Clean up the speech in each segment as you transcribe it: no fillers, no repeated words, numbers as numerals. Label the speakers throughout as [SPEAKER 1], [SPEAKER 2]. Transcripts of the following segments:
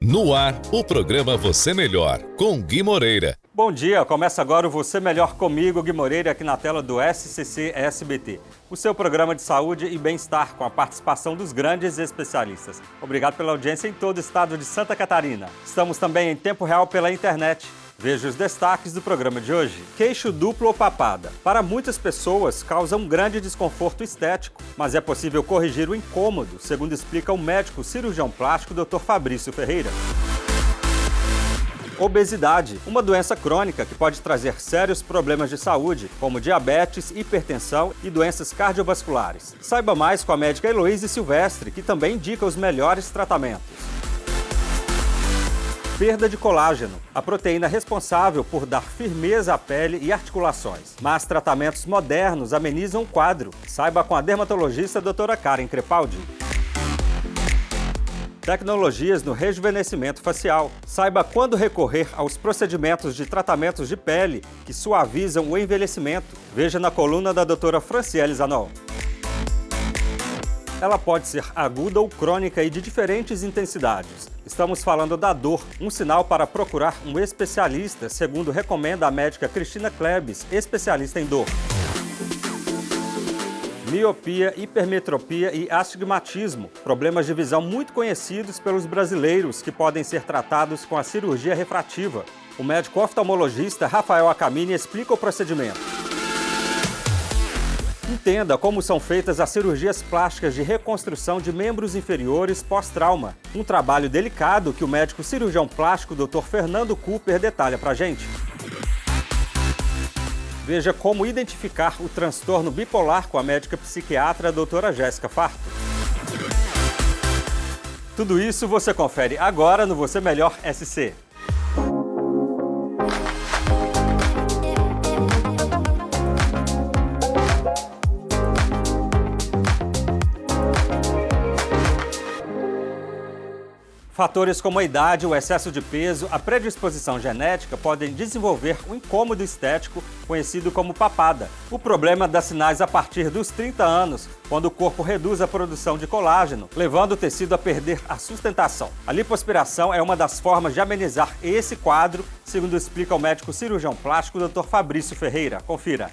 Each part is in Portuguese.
[SPEAKER 1] No ar, o programa Você Melhor, com Gui Moreira.
[SPEAKER 2] Bom dia, começa agora o Você Melhor comigo, Gui Moreira, aqui na tela do SCC SBT. O seu programa de saúde e bem-estar com a participação dos grandes especialistas. Obrigado pela audiência em todo o estado de Santa Catarina. Estamos também em tempo real pela internet. Veja os destaques do programa de hoje. Queixo duplo ou papada. Para muitas pessoas, causa um grande desconforto estético, mas é possível corrigir o incômodo, segundo explica o médico cirurgião plástico Dr. Fabrício Ferreira. Obesidade, uma doença crônica que pode trazer sérios problemas de saúde, como diabetes, hipertensão e doenças cardiovasculares. Saiba mais com a médica Heloíse Silvestre, que também indica os melhores tratamentos. Perda de colágeno, a proteína responsável por dar firmeza à pele e articulações. Mas tratamentos modernos amenizam o quadro. Saiba com a dermatologista doutora Karen Crepaldi. Tecnologias no rejuvenescimento facial. Saiba quando recorrer aos procedimentos de tratamentos de pele que suavizam o envelhecimento. Veja na coluna da doutora Franciele Zanon. Ela pode ser aguda ou crônica e de diferentes intensidades. Estamos falando da dor, um sinal para procurar um especialista, segundo recomenda a médica Cristina Klebs, especialista em dor. Miopia, hipermetropia e astigmatismo, problemas de visão muito conhecidos pelos brasileiros que podem ser tratados com a cirurgia refrativa. O médico oftalmologista Rafael Acamini explica o procedimento. Entenda como são feitas as cirurgias plásticas de reconstrução de membros inferiores pós-trauma. Um trabalho delicado que o médico cirurgião plástico Dr. Fernando Cooper detalha pra gente. Veja como identificar o transtorno bipolar com a médica psiquiatra doutora Jéssica Farto. Tudo isso você confere agora no Você Melhor SC. Fatores como a idade, o excesso de peso, a predisposição genética podem desenvolver um incômodo estético conhecido como papada. O problema dá sinais a partir dos 30 anos, quando o corpo reduz a produção de colágeno, levando o tecido a perder a sustentação. A lipoaspiração é uma das formas de amenizar esse quadro, segundo explica o médico cirurgião plástico Dr. Fabrício Ferreira. Confira.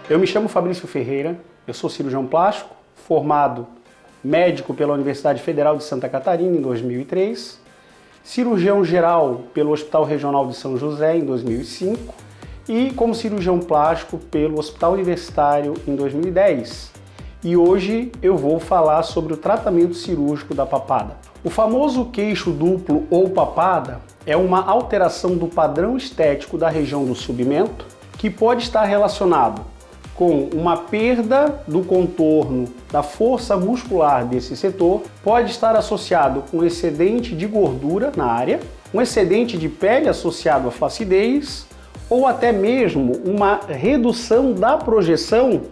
[SPEAKER 3] Eu me chamo Fabrício Ferreira, eu sou cirurgião plástico, formado médico pela Universidade Federal de Santa Catarina em 2003, cirurgião geral pelo Hospital Regional de São José em 2005 e como cirurgião plástico pelo Hospital Universitário em 2010. E hoje eu vou falar sobre o tratamento cirúrgico da papada. O famoso queixo duplo ou papada é uma alteração do padrão estético da região do submento que pode estar relacionado com uma perda do contorno da força muscular desse setor, pode estar associado com excedente de gordura na área, um excedente de pele associado à flacidez, ou até mesmo uma redução da projeção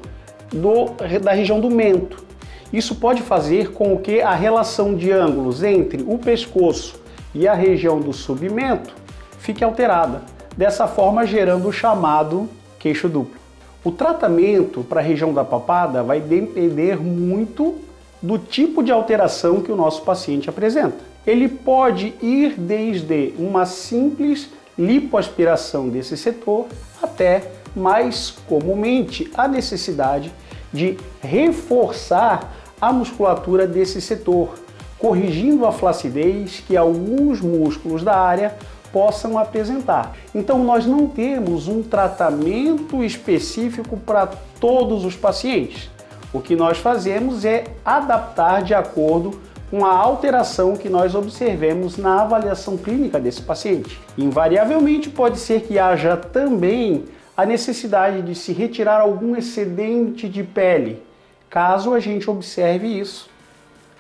[SPEAKER 3] da região do mento. Isso pode fazer com que a relação de ângulos entre o pescoço e a região do submento fique alterada, dessa forma gerando o chamado queixo duplo. O tratamento para a região da papada vai depender muito do tipo de alteração que o nosso paciente apresenta. Ele pode ir desde uma simples lipoaspiração desse setor até, mais comumente, a necessidade de reforçar a musculatura desse setor, corrigindo a flacidez que alguns músculos da área possam apresentar. Então nós não temos um tratamento específico para todos os pacientes. O que nós fazemos é adaptar de acordo com a alteração que nós observemos na avaliação clínica desse paciente. Invariavelmente pode ser que haja também a necessidade de se retirar algum excedente de pele, caso a gente observe isso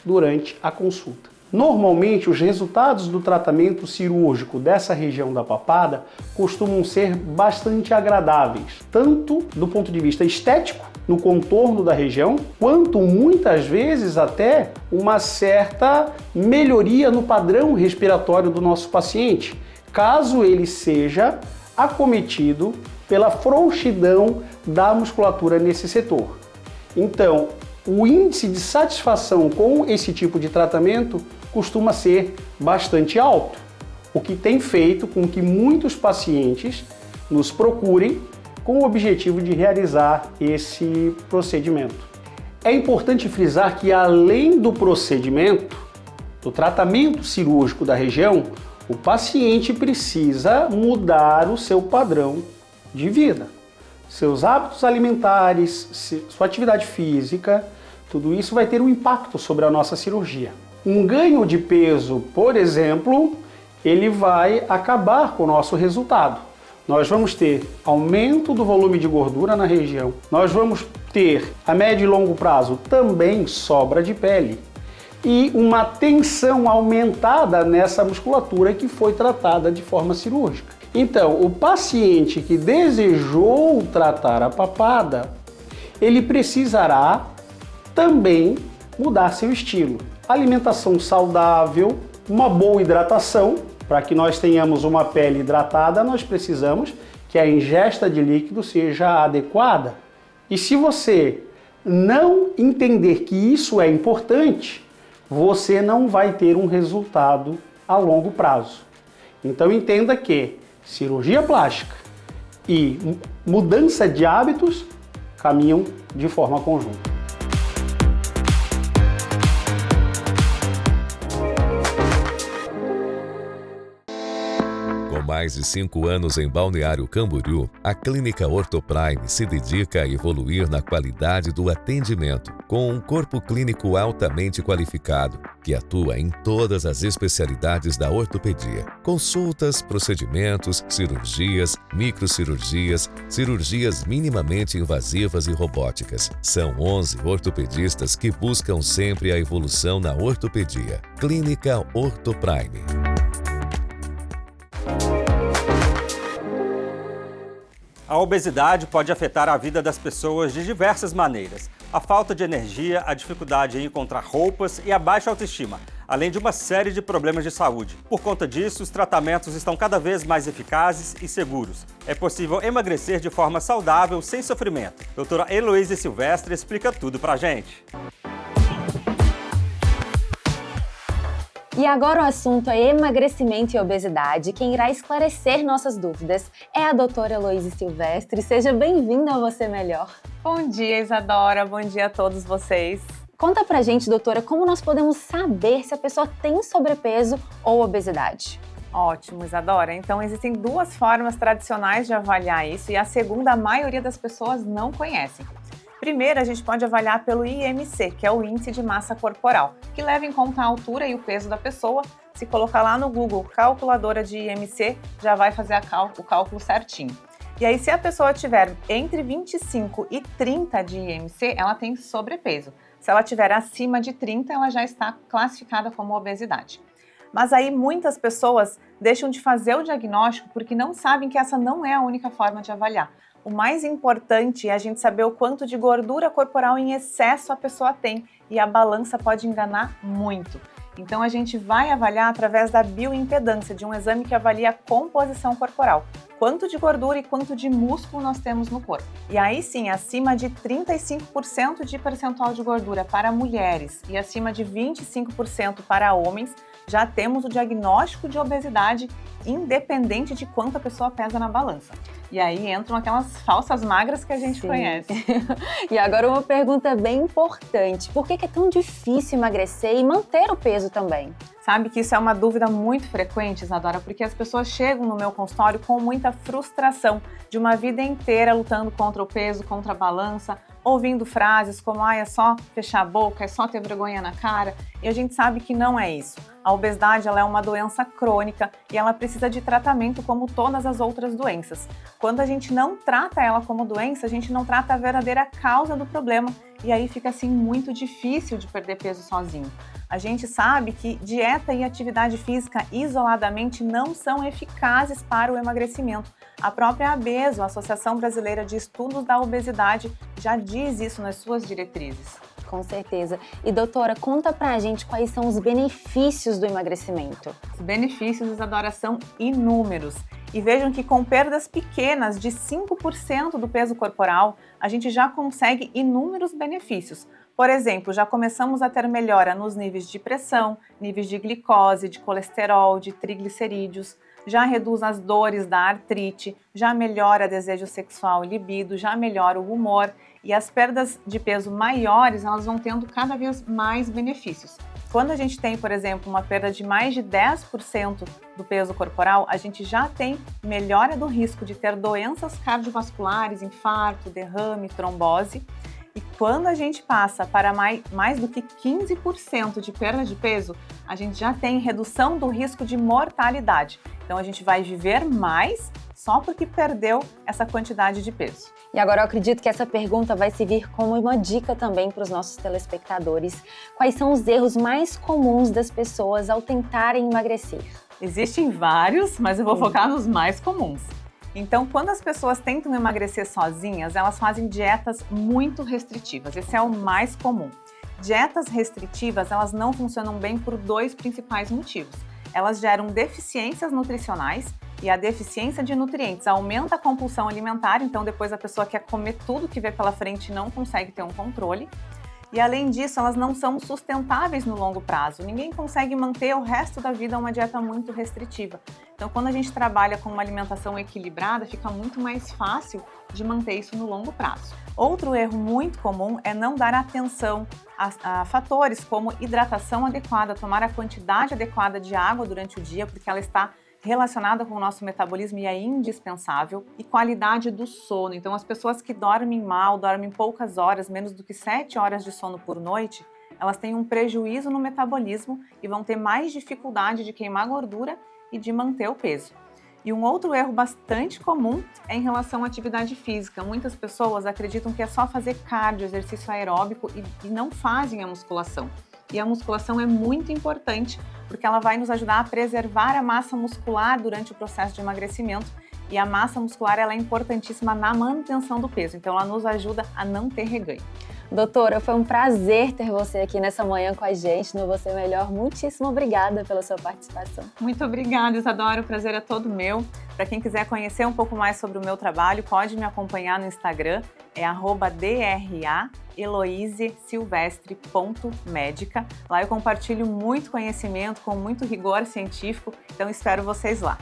[SPEAKER 3] durante a consulta. Normalmente, os resultados do tratamento cirúrgico dessa região da papada costumam ser bastante agradáveis, tanto do ponto de vista estético, no contorno da região, quanto muitas vezes até uma certa melhoria no padrão respiratório do nosso paciente, caso ele seja acometido pela frouxidão da musculatura nesse setor. Então, o índice de satisfação com esse tipo de tratamento costuma ser bastante alto, o que tem feito com que muitos pacientes nos procurem com o objetivo de realizar esse procedimento. É importante frisar que, além do procedimento, do tratamento cirúrgico da região, o paciente precisa mudar o seu padrão de vida, seus hábitos alimentares, sua atividade física, tudo isso vai ter um impacto sobre a nossa cirurgia. Um ganho de peso, por exemplo, ele vai acabar com o nosso resultado. Nós vamos ter aumento do volume de gordura na região, nós vamos ter, a médio e longo prazo, também sobra de pele e uma tensão aumentada nessa musculatura que foi tratada de forma cirúrgica. Então, o paciente que desejou tratar a papada, ele precisará também mudar seu estilo. Alimentação saudável, uma boa hidratação. Para que nós tenhamos uma pele hidratada, nós precisamos que a ingesta de líquido seja adequada. E se você não entender que isso é importante, você não vai ter um resultado a longo prazo. Então entenda que cirurgia plástica e mudança de hábitos caminham de forma conjunta.
[SPEAKER 1] Com mais de 5 anos em Balneário Camboriú, a Clínica Orthoprime se dedica a evoluir na qualidade do atendimento, com um corpo clínico altamente qualificado, que atua em todas as especialidades da ortopedia. Consultas, procedimentos, cirurgias, microcirurgias, cirurgias minimamente invasivas e robóticas. São 11 ortopedistas que buscam sempre a evolução na ortopedia. Clínica Orthoprime.
[SPEAKER 2] A obesidade pode afetar a vida das pessoas de diversas maneiras. A falta de energia, a dificuldade em encontrar roupas e a baixa autoestima, além de uma série de problemas de saúde. Por conta disso, os tratamentos estão cada vez mais eficazes e seguros. É possível emagrecer de forma saudável, sem sofrimento. Doutora Heloísa Silvestre explica tudo pra gente.
[SPEAKER 4] E agora o assunto é emagrecimento e obesidade. Quem irá esclarecer nossas dúvidas é a doutora Heloísa Silvestre. Seja bem-vinda ao Você Melhor.
[SPEAKER 5] Bom dia, Isadora. Bom dia a todos vocês.
[SPEAKER 4] Conta pra gente, doutora, como nós podemos saber se a pessoa tem sobrepeso ou obesidade?
[SPEAKER 5] Ótimo, Isadora. Então, existem duas formas tradicionais de avaliar isso e a segunda a maioria das pessoas não conhecem. Primeiro, a gente pode avaliar pelo IMC, que é o Índice de Massa Corporal, que leva em conta a altura e o peso da pessoa. Se colocar lá no Google calculadora de IMC, já vai fazer o cálculo certinho. E aí, se a pessoa tiver entre 25 e 30 de IMC, ela tem sobrepeso. Se ela tiver acima de 30, ela já está classificada como obesidade. Mas aí muitas pessoas deixam de fazer o diagnóstico porque não sabem que essa não é a única forma de avaliar. O mais importante é a gente saber o quanto de gordura corporal em excesso a pessoa tem e a balança pode enganar muito. Então a gente vai avaliar através da bioimpedância, de um exame que avalia a composição corporal. Quanto de gordura e quanto de músculo nós temos no corpo. E aí sim, acima de 35% de percentual de gordura para mulheres e acima de 25% para homens, já temos o diagnóstico de obesidade independente de quanto a pessoa pesa na balança. E aí entram aquelas falsas magras que a gente conhece.
[SPEAKER 4] E agora uma pergunta bem importante. Por que é tão difícil emagrecer e manter o peso também?
[SPEAKER 5] Sabe que isso é uma dúvida muito frequente, Isadora, porque as pessoas chegam no meu consultório com muita frustração de uma vida inteira lutando contra o peso, contra a balança, ouvindo frases como é só fechar a boca, é só ter vergonha na cara, e a gente sabe que não é isso. A obesidade ela é uma doença crônica e ela precisa de tratamento como todas as outras doenças. Quando a gente não trata ela como doença, a gente não trata a verdadeira causa do problema e aí fica assim muito difícil de perder peso sozinho. A gente sabe que dieta e atividade física isoladamente não são eficazes para o emagrecimento. A própria ABESO, a Associação Brasileira de Estudos da Obesidade, já diz isso nas suas diretrizes.
[SPEAKER 4] Com certeza. E doutora, conta pra gente quais são os benefícios do emagrecimento.
[SPEAKER 5] Os benefícios, Isadora, são inúmeros. E vejam que com perdas pequenas de 5% do peso corporal, a gente já consegue inúmeros benefícios. Por exemplo, já começamos a ter melhora nos níveis de pressão, níveis de glicose, de colesterol, de triglicerídeos, já reduz as dores da artrite, já melhora desejo sexual e libido, já melhora o humor e as perdas de peso maiores, elas vão tendo cada vez mais benefícios. Quando a gente tem, por exemplo, uma perda de mais de 10% do peso corporal, a gente já tem melhora do risco de ter doenças cardiovasculares, infarto, derrame, trombose. E quando a gente passa para mais do que 15% de perda de peso, a gente já tem redução do risco de mortalidade. Então a gente vai viver mais só porque perdeu essa quantidade de peso.
[SPEAKER 4] E agora eu acredito que essa pergunta vai servir como uma dica também para os nossos telespectadores. Quais são os erros mais comuns das pessoas ao tentarem emagrecer?
[SPEAKER 5] Existem vários, mas eu vou focar nos mais comuns. Então, quando as pessoas tentam emagrecer sozinhas, elas fazem dietas muito restritivas. Esse é o mais comum. Dietas restritivas, elas não funcionam bem por dois principais motivos. Elas geram deficiências nutricionais e a deficiência de nutrientes aumenta a compulsão alimentar, então depois a pessoa quer comer tudo que vê pela frente e não consegue ter um controle. E além disso, elas não são sustentáveis no longo prazo. Ninguém consegue manter o resto da vida uma dieta muito restritiva. Então, quando a gente trabalha com uma alimentação equilibrada, fica muito mais fácil de manter isso no longo prazo. Outro erro muito comum é não dar atenção a fatores como hidratação adequada, tomar a quantidade adequada de água durante o dia, porque ela está relacionada com o nosso metabolismo e é indispensável, e qualidade do sono. Então, as pessoas que dormem mal, dormem poucas horas, menos do que 7 horas de sono por noite, elas têm um prejuízo no metabolismo e vão ter mais dificuldade de queimar gordura e de manter o peso. E um outro erro bastante comum é em relação à atividade física. Muitas pessoas acreditam que é só fazer cardio, exercício aeróbico e não fazem a musculação. E a musculação é muito importante porque ela vai nos ajudar a preservar a massa muscular durante o processo de emagrecimento. E a massa muscular ela é importantíssima na manutenção do peso, então ela nos ajuda a não ter reganho.
[SPEAKER 4] Doutora, foi um prazer ter você aqui nessa manhã com a gente no Você Melhor. Muitíssimo obrigada pela sua participação.
[SPEAKER 5] Muito obrigada, Isadora. O prazer é todo meu. Para quem quiser conhecer um pouco mais sobre o meu trabalho, pode me acompanhar no Instagram, é @draeloisesilvestre.medica. Lá eu compartilho muito conhecimento, com muito rigor científico, então espero vocês lá.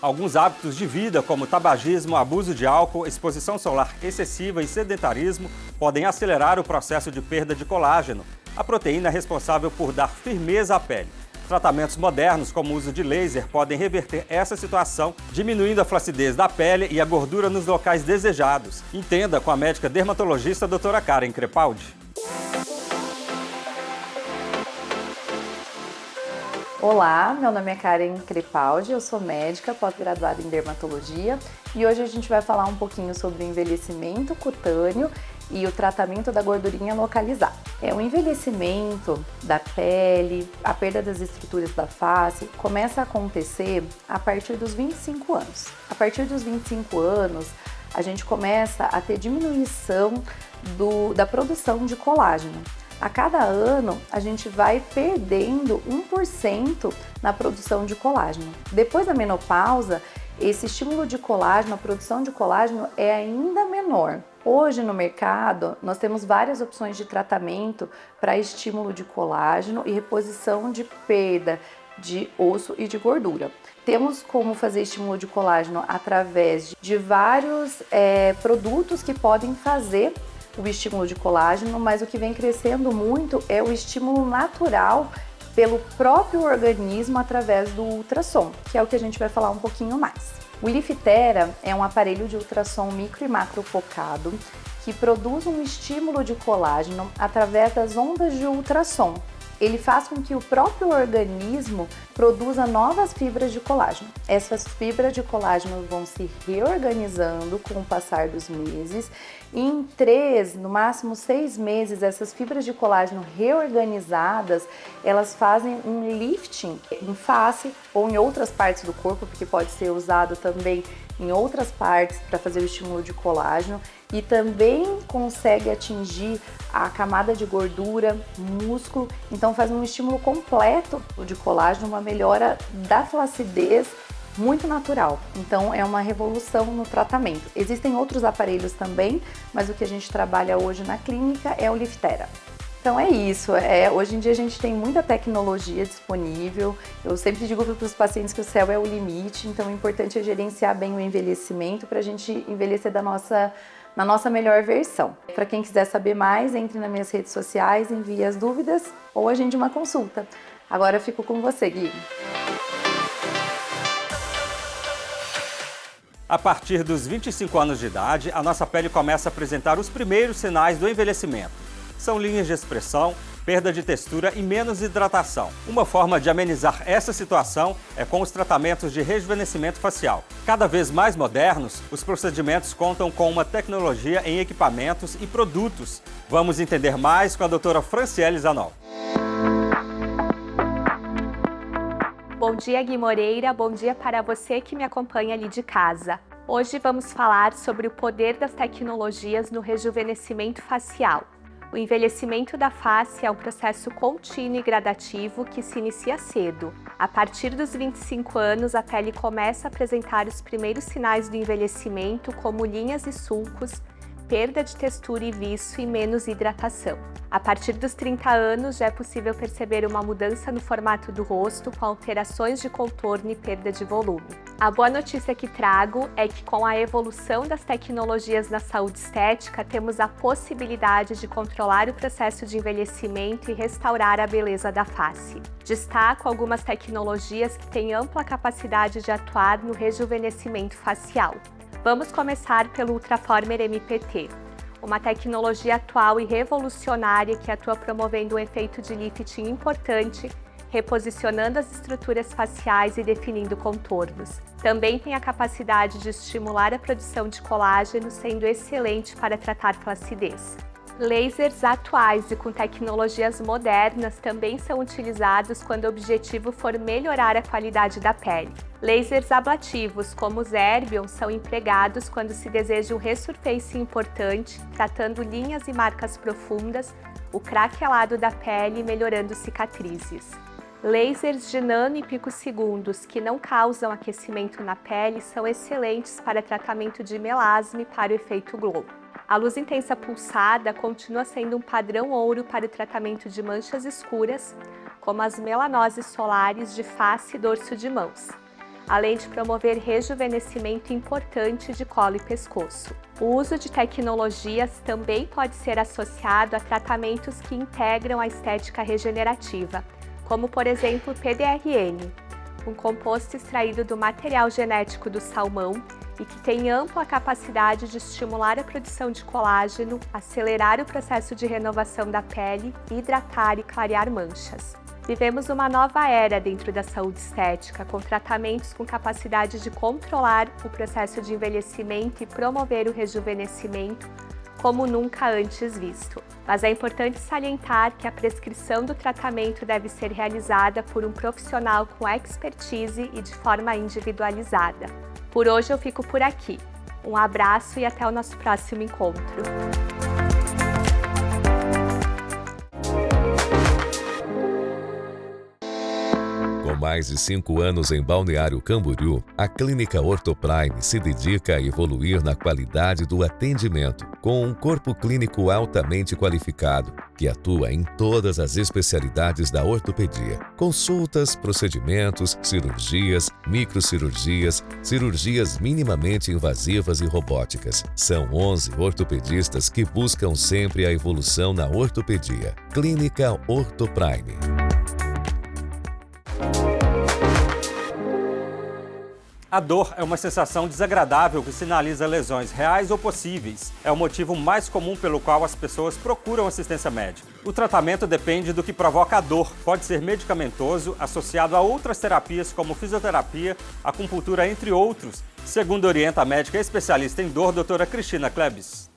[SPEAKER 2] Alguns hábitos de vida, como tabagismo, abuso de álcool, exposição solar excessiva e sedentarismo, podem acelerar o processo de perda de colágeno, a proteína responsável por dar firmeza à pele. Tratamentos modernos, como o uso de laser, podem reverter essa situação, diminuindo a flacidez da pele e a gordura nos locais desejados. Entenda com a médica dermatologista doutora Karen Crepaldi.
[SPEAKER 6] Olá, meu nome é Karen Crepaldi, eu sou médica pós-graduada em dermatologia e hoje a gente vai falar um pouquinho sobre o envelhecimento cutâneo e o tratamento da gordurinha localizada. O envelhecimento da pele, a perda das estruturas da face começa a acontecer a partir dos 25 anos. A partir dos 25 anos, a gente começa a ter diminuição da produção de colágeno. A cada ano, a gente vai perdendo 1% na produção de colágeno. Depois da menopausa, esse estímulo de colágeno, a produção de colágeno é ainda menor. Hoje no mercado, nós temos várias opções de tratamento para estímulo de colágeno e reposição de perda de osso e de gordura. Temos como fazer estímulo de colágeno através de vários produtos que podem fazer o estímulo de colágeno, mas o que vem crescendo muito é o estímulo natural pelo próprio organismo através do ultrassom, que é o que a gente vai falar um pouquinho mais. O Lifitera é um aparelho de ultrassom micro e macro focado que produz um estímulo de colágeno através das ondas de ultrassom. Ele faz com que o próprio organismo produza novas fibras de colágeno. Essas fibras de colágeno vão se reorganizando com o passar dos meses e em 3, no máximo 6 meses, essas fibras de colágeno reorganizadas, elas fazem um lifting em face ou em outras partes do corpo, porque pode ser usado também em outras partes para fazer o estímulo de colágeno e também consegue atingir a camada de gordura, músculo, então faz um estímulo completo de colágeno, uma melhora da flacidez muito natural. Então é uma revolução no tratamento. Existem outros aparelhos também, mas o que a gente trabalha hoje na clínica é o Liftera. Então é isso, hoje em dia a gente tem muita tecnologia disponível. Eu sempre digo para os pacientes que o céu é o limite, então o importante é gerenciar bem o envelhecimento para a gente envelhecer na nossa melhor versão. Para quem quiser saber mais, entre nas minhas redes sociais, envie as dúvidas ou agende uma consulta. Agora eu fico com você, Gui.
[SPEAKER 2] A partir dos 25 anos de idade, a nossa pele começa a apresentar os primeiros sinais do envelhecimento. São linhas de expressão, perda de textura e menos hidratação. Uma forma de amenizar essa situação é com os tratamentos de rejuvenescimento facial. Cada vez mais modernos, os procedimentos contam com uma tecnologia em equipamentos e produtos. Vamos entender mais com a doutora Franciele Zanol.
[SPEAKER 7] Bom dia, Gui Moreira. Bom dia para você que me acompanha ali de casa. Hoje vamos falar sobre o poder das tecnologias no rejuvenescimento facial. O envelhecimento da face é um processo contínuo e gradativo que se inicia cedo. A partir dos 25 anos, a pele começa a apresentar os primeiros sinais do envelhecimento, como linhas e sulcos, perda de textura e viço e menos hidratação. A partir dos 30 anos, já é possível perceber uma mudança no formato do rosto, com alterações de contorno e perda de volume. A boa notícia que trago é que, com a evolução das tecnologias na saúde estética, temos a possibilidade de controlar o processo de envelhecimento e restaurar a beleza da face. Destaco algumas tecnologias que têm ampla capacidade de atuar no rejuvenescimento facial. Vamos começar pelo Ultraformer MPT, uma tecnologia atual e revolucionária que atua promovendo um efeito de lifting importante, reposicionando as estruturas faciais e definindo contornos. Também tem a capacidade de estimular a produção de colágeno, sendo excelente para tratar flacidez. Lasers atuais e com tecnologias modernas também são utilizados quando o objetivo for melhorar a qualidade da pele. Lasers ablativos, como os Erbion, são empregados quando se deseja um resurface importante, tratando linhas e marcas profundas, o craquelado da pele e melhorando cicatrizes. Lasers de nano e picosegundos, que não causam aquecimento na pele, são excelentes para tratamento de melasma e para o efeito glow. A luz intensa pulsada continua sendo um padrão ouro para o tratamento de manchas escuras, como as melanoses solares de face e dorso de mãos, além de promover rejuvenescimento importante de colo e pescoço. O uso de tecnologias também pode ser associado a tratamentos que integram a estética regenerativa, como por exemplo o PDRN, um composto extraído do material genético do salmão e que tem ampla capacidade de estimular a produção de colágeno, acelerar o processo de renovação da pele, hidratar e clarear manchas. Vivemos uma nova era dentro da saúde estética, com tratamentos com capacidade de controlar o processo de envelhecimento e promover o rejuvenescimento como nunca antes visto. Mas é importante salientar que a prescrição do tratamento deve ser realizada por um profissional com expertise e de forma individualizada. Por hoje eu fico por aqui. Um abraço e até o nosso próximo encontro.
[SPEAKER 1] Com mais de 5 anos em Balneário Camboriú, a Clínica Ortoprime se dedica a evoluir na qualidade do atendimento, com um corpo clínico altamente qualificado, que atua em todas as especialidades da ortopedia. Consultas, procedimentos, cirurgias, microcirurgias, cirurgias minimamente invasivas e robóticas. São 11 ortopedistas que buscam sempre a evolução na ortopedia. Clínica Ortoprime.
[SPEAKER 2] A dor é uma sensação desagradável que sinaliza lesões reais ou possíveis. É o motivo mais comum pelo qual as pessoas procuram assistência médica. O tratamento depende do que provoca a dor. Pode ser medicamentoso, associado a outras terapias como fisioterapia, acupuntura, entre outros, segundo orienta a médica especialista em dor, doutora Cristina Klebs.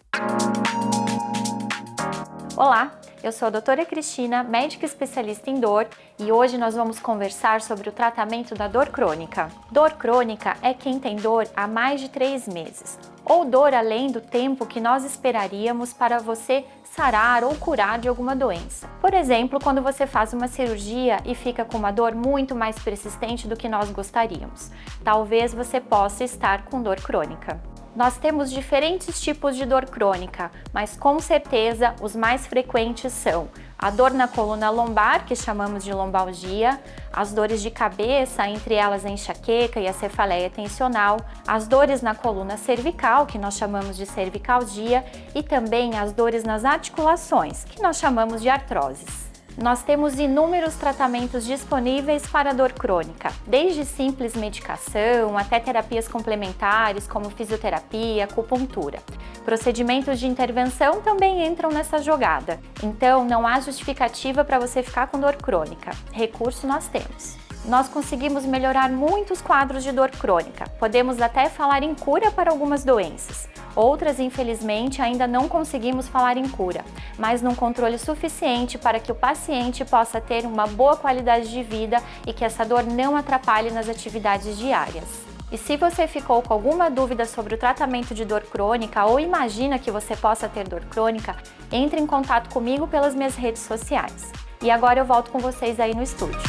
[SPEAKER 8] Olá! Eu sou a doutora Cristina, médica especialista em dor, e hoje nós vamos conversar sobre o tratamento da dor crônica. Dor crônica é quem tem dor há mais de 3 meses, ou dor além do tempo que nós esperaríamos para você sarar ou curar de alguma doença. Por exemplo, quando você faz uma cirurgia e fica com uma dor muito mais persistente do que nós gostaríamos. Talvez você possa estar com dor crônica. Nós temos diferentes tipos de dor crônica, mas com certeza os mais frequentes são a dor na coluna lombar, que chamamos de lombalgia, as dores de cabeça, entre elas a enxaqueca e a cefaleia tensional, as dores na coluna cervical, que nós chamamos de cervicalgia, e também as dores nas articulações, que nós chamamos de artroses. Nós temos inúmeros tratamentos disponíveis para a dor crônica, desde simples medicação até terapias complementares como fisioterapia, acupuntura. Procedimentos de intervenção também entram nessa jogada, então não há justificativa para você ficar com dor crônica. Recurso nós temos. Nós conseguimos melhorar muitos quadros de dor crônica, podemos até falar em cura para algumas doenças. Outras, infelizmente, ainda não conseguimos falar em cura, mas num controle suficiente para que o paciente possa ter uma boa qualidade de vida e que essa dor não atrapalhe nas atividades diárias. E se você ficou com alguma dúvida sobre o tratamento de dor crônica ou imagina que você possa ter dor crônica, entre em contato comigo pelas minhas redes sociais. E agora eu volto com vocês aí no estúdio.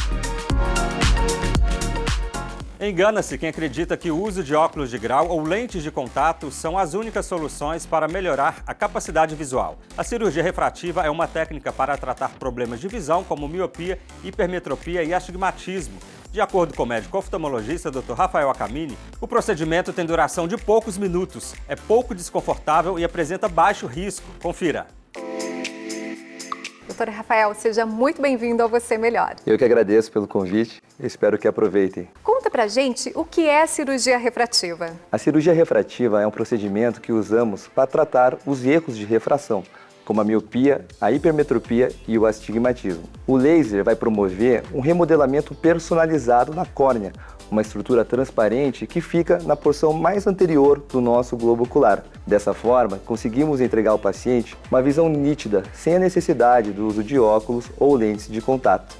[SPEAKER 2] Engana-se quem acredita que o uso de óculos de grau ou lentes de contato são as únicas soluções para melhorar a capacidade visual. A cirurgia refrativa é uma técnica para tratar problemas de visão como miopia, hipermetropia e astigmatismo. De acordo com o médico oftalmologista Dr. Rafael Acamini, o procedimento tem duração de poucos minutos, é pouco desconfortável e apresenta baixo risco. Confira.
[SPEAKER 9] Doutor Rafael, seja muito bem-vindo ao Você Melhor.
[SPEAKER 10] Eu que agradeço pelo convite, espero que aproveitem.
[SPEAKER 9] Conta pra gente o que é a cirurgia refrativa.
[SPEAKER 10] A cirurgia refrativa é um procedimento que usamos para tratar os erros de refração, como a miopia, a hipermetropia e o astigmatismo. O laser vai promover um remodelamento personalizado na córnea, uma estrutura transparente que fica na porção mais anterior do nosso globo ocular. Dessa forma, conseguimos entregar ao paciente uma visão nítida, sem a necessidade do uso de óculos ou lentes de contato.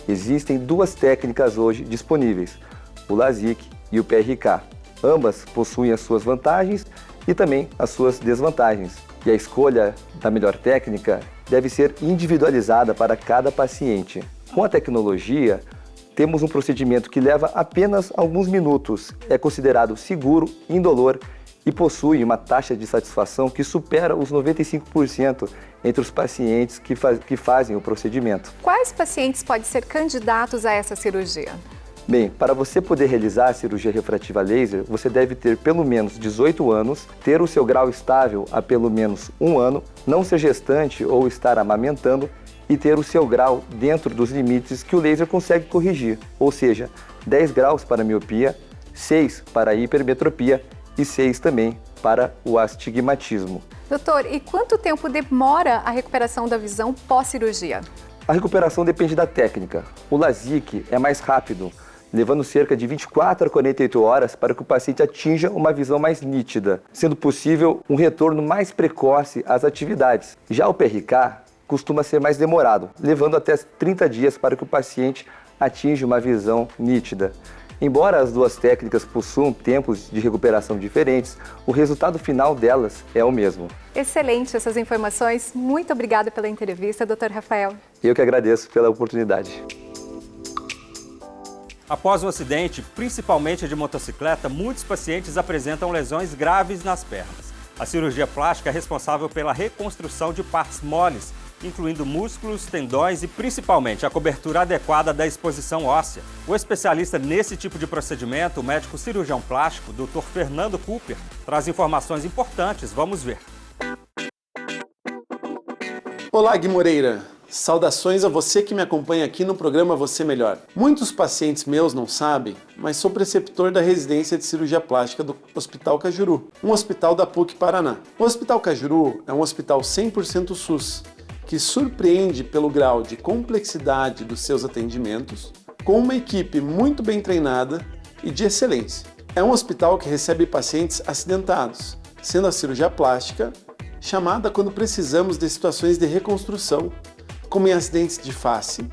[SPEAKER 10] Existem duas técnicas hoje disponíveis, o LASIK e o PRK. Ambas possuem as suas vantagens e também as suas desvantagens. E a escolha da melhor técnica deve ser individualizada para cada paciente. Com a tecnologia, temos um procedimento que leva apenas alguns minutos, é considerado seguro, indolor e possui uma taxa de satisfação que supera os 95% entre os pacientes que fazem o procedimento.
[SPEAKER 9] Quais pacientes podem ser candidatos a essa cirurgia?
[SPEAKER 10] Bem, para você poder realizar a cirurgia refrativa laser, você deve ter pelo menos 18 anos, ter o seu grau estável há pelo menos 1 ano, não ser gestante ou estar amamentando e ter o seu grau dentro dos limites que o laser consegue corrigir, ou seja, 10 graus para a miopia, 6 para a hipermetropia e 6 também para o astigmatismo.
[SPEAKER 9] Doutor, e quanto tempo demora a recuperação da visão pós-cirurgia?
[SPEAKER 10] A recuperação depende da técnica. O LASIK é mais rápido, levando cerca de 24 a 48 horas para que o paciente atinja uma visão mais nítida, sendo possível um retorno mais precoce às atividades. Já o PRK costuma ser mais demorado, levando até 30 dias para que o paciente atinja uma visão nítida. Embora as duas técnicas possuam tempos de recuperação diferentes, o resultado final delas é o mesmo.
[SPEAKER 9] Excelente essas informações. Muito obrigada pela entrevista, Dr. Rafael.
[SPEAKER 10] Eu que agradeço pela oportunidade.
[SPEAKER 2] Após um acidente, principalmente de motocicleta, muitos pacientes apresentam lesões graves nas pernas. A cirurgia plástica é responsável pela reconstrução de partes moles, incluindo músculos, tendões e principalmente a cobertura adequada da exposição óssea. O especialista nesse tipo de procedimento, o médico cirurgião plástico, Dr. Fernando Cooper, traz informações importantes. Vamos ver.
[SPEAKER 11] Olá, Gui Moreira. Saudações a você que me acompanha aqui no programa Você Melhor. Muitos pacientes meus não sabem, mas sou preceptor da residência de cirurgia plástica do Hospital Cajuru, um hospital da PUC Paraná. O Hospital Cajuru é um hospital 100% SUS, que surpreende pelo grau de complexidade dos seus atendimentos, com uma equipe muito bem treinada e de excelência. É um hospital que recebe pacientes acidentados, sendo a cirurgia plástica chamada quando precisamos de situações de reconstrução, como em acidentes de face,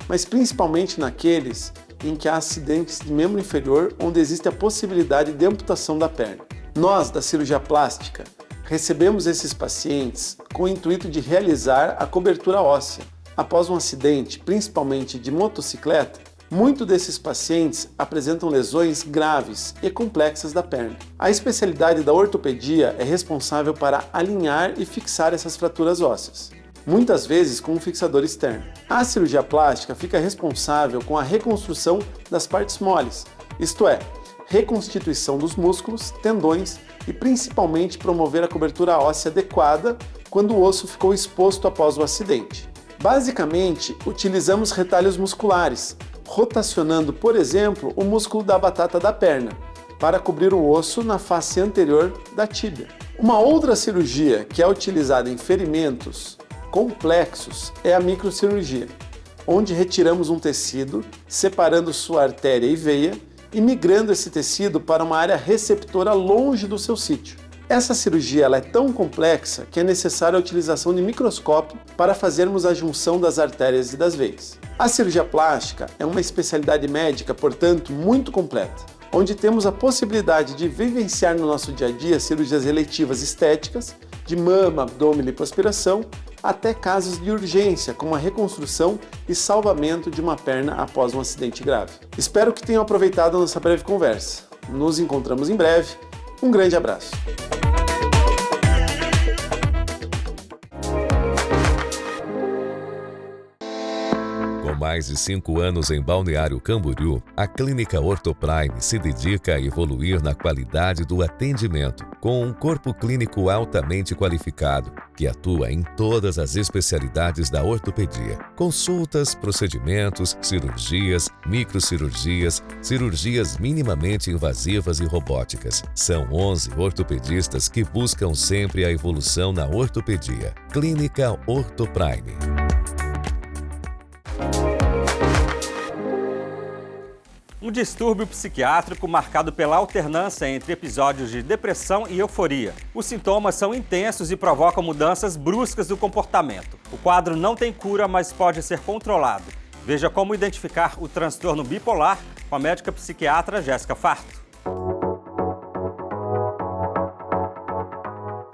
[SPEAKER 11] mas principalmente naqueles em que há acidentes de membro inferior onde existe a possibilidade de amputação da perna. Nós, da cirurgia plástica, recebemos esses pacientes com o intuito de realizar a cobertura óssea. Após um acidente, principalmente de motocicleta, muitos desses pacientes apresentam lesões graves e complexas da perna. A especialidade da ortopedia é responsável para alinhar e fixar essas fraturas ósseas, muitas vezes com um fixador externo. A cirurgia plástica fica responsável com a reconstrução das partes moles, isto é, reconstituição dos músculos, tendões e principalmente promover a cobertura óssea adequada quando o osso ficou exposto após o acidente. Basicamente, utilizamos retalhos musculares, rotacionando, por exemplo, o músculo da batata da perna, para cobrir o osso na face anterior da tíbia. Uma outra cirurgia que é utilizada em ferimentos complexos é a microcirurgia, onde retiramos um tecido, separando sua artéria e veia e migrando esse tecido para uma área receptora longe do seu sítio. Essa cirurgia ela é tão complexa que é necessária a utilização de microscópio para fazermos a junção das artérias e das veias. A cirurgia plástica é uma especialidade médica, portanto, muito completa, onde temos a possibilidade de vivenciar no nosso dia a dia cirurgias eletivas estéticas, de mama, abdômen e lipoaspiração, até casos de urgência, como a reconstrução e salvamento de uma perna após um acidente grave. Espero que tenham aproveitado a nossa breve conversa. Nos encontramos em breve. Um grande abraço.
[SPEAKER 1] Com mais de 5 anos em Balneário Camboriú, a Clínica Ortoprime se dedica a evoluir na qualidade do atendimento, com um corpo clínico altamente qualificado, que atua em todas as especialidades da ortopedia. Consultas, procedimentos, cirurgias, microcirurgias, cirurgias minimamente invasivas e robóticas. São 11 ortopedistas que buscam sempre a evolução na ortopedia. Clínica Ortoprime.
[SPEAKER 2] Um distúrbio psiquiátrico marcado pela alternância entre episódios de depressão e euforia. Os sintomas são intensos e provocam mudanças bruscas do comportamento. O quadro não tem cura, mas pode ser controlado. Veja como identificar o transtorno bipolar com a médica psiquiatra Jéssica Farto.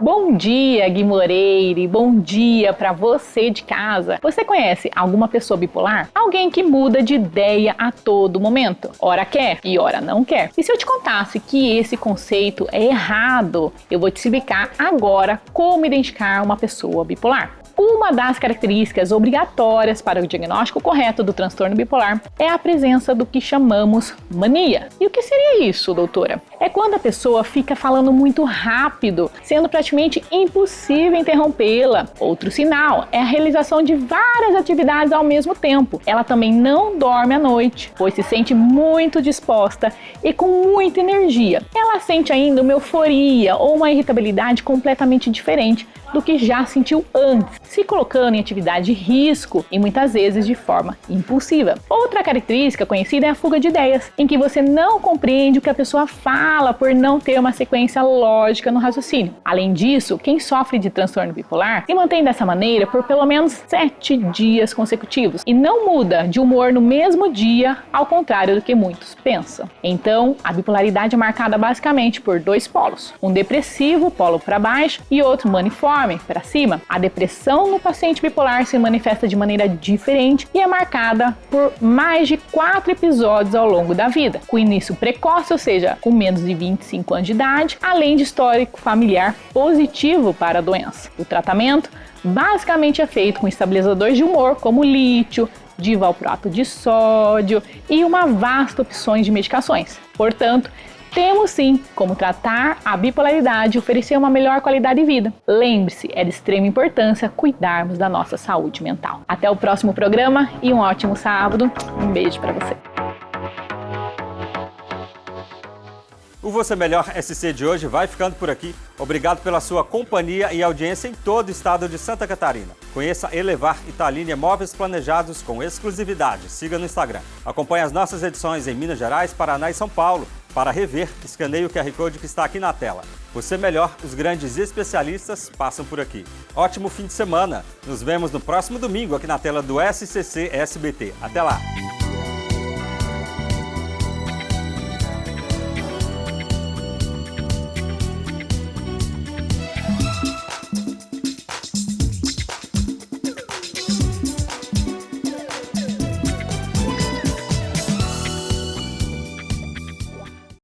[SPEAKER 12] Bom dia, Gui Moreira, e bom dia para você de casa. Você conhece alguma pessoa bipolar? Alguém que muda de ideia a todo momento? Ora quer e ora não quer. E se eu te contasse que esse conceito é errado, eu vou te explicar agora como identificar uma pessoa bipolar. Uma das características obrigatórias para o diagnóstico correto do transtorno bipolar é a presença do que chamamos mania. E o que seria isso, doutora? É quando a pessoa fica falando muito rápido, sendo praticamente impossível interrompê-la. Outro sinal é a realização de várias atividades ao mesmo tempo. Ela também não dorme à noite, pois se sente muito disposta e com muita energia. Ela sente ainda uma euforia ou uma irritabilidade completamente diferente do que já sentiu antes, se colocando em atividade de risco e muitas vezes de forma impulsiva. Outra característica conhecida é a fuga de ideias, em que você não compreende o que a pessoa fala por não ter uma sequência lógica no raciocínio. Além disso, quem sofre de transtorno bipolar se mantém dessa maneira por pelo menos 7 dias consecutivos e não muda de humor no mesmo dia, ao contrário do que muitos pensam. Então, a bipolaridade é marcada basicamente por 2 polos, um depressivo, polo para baixo, e outro maniforme, para cima. A depressão no paciente bipolar se manifesta de maneira diferente e é marcada por mais de 4 episódios ao longo da vida, com início precoce, ou seja, com menos de 25 anos de idade, além de histórico familiar positivo para a doença. O tratamento basicamente é feito com estabilizadores de humor como lítio, divalproato de sódio e uma vasta opções de medicações. Portanto, temos sim como tratar a bipolaridade e oferecer uma melhor qualidade de vida. Lembre-se, é de extrema importância cuidarmos da nossa saúde mental. Até o próximo programa e um ótimo sábado. Um beijo para você.
[SPEAKER 2] O Você Melhor SC de hoje vai ficando por aqui. Obrigado pela sua companhia e audiência em todo o estado de Santa Catarina. Conheça Elevar Italínia Móveis Planejados com exclusividade. Siga no Instagram. Acompanhe as nossas edições em Minas Gerais, Paraná e São Paulo. Para rever, escaneie o QR Code que está aqui na tela. Você Melhor, os grandes especialistas passam por aqui. Ótimo fim de semana. Nos vemos no próximo domingo aqui na tela do SCC SBT. Até lá!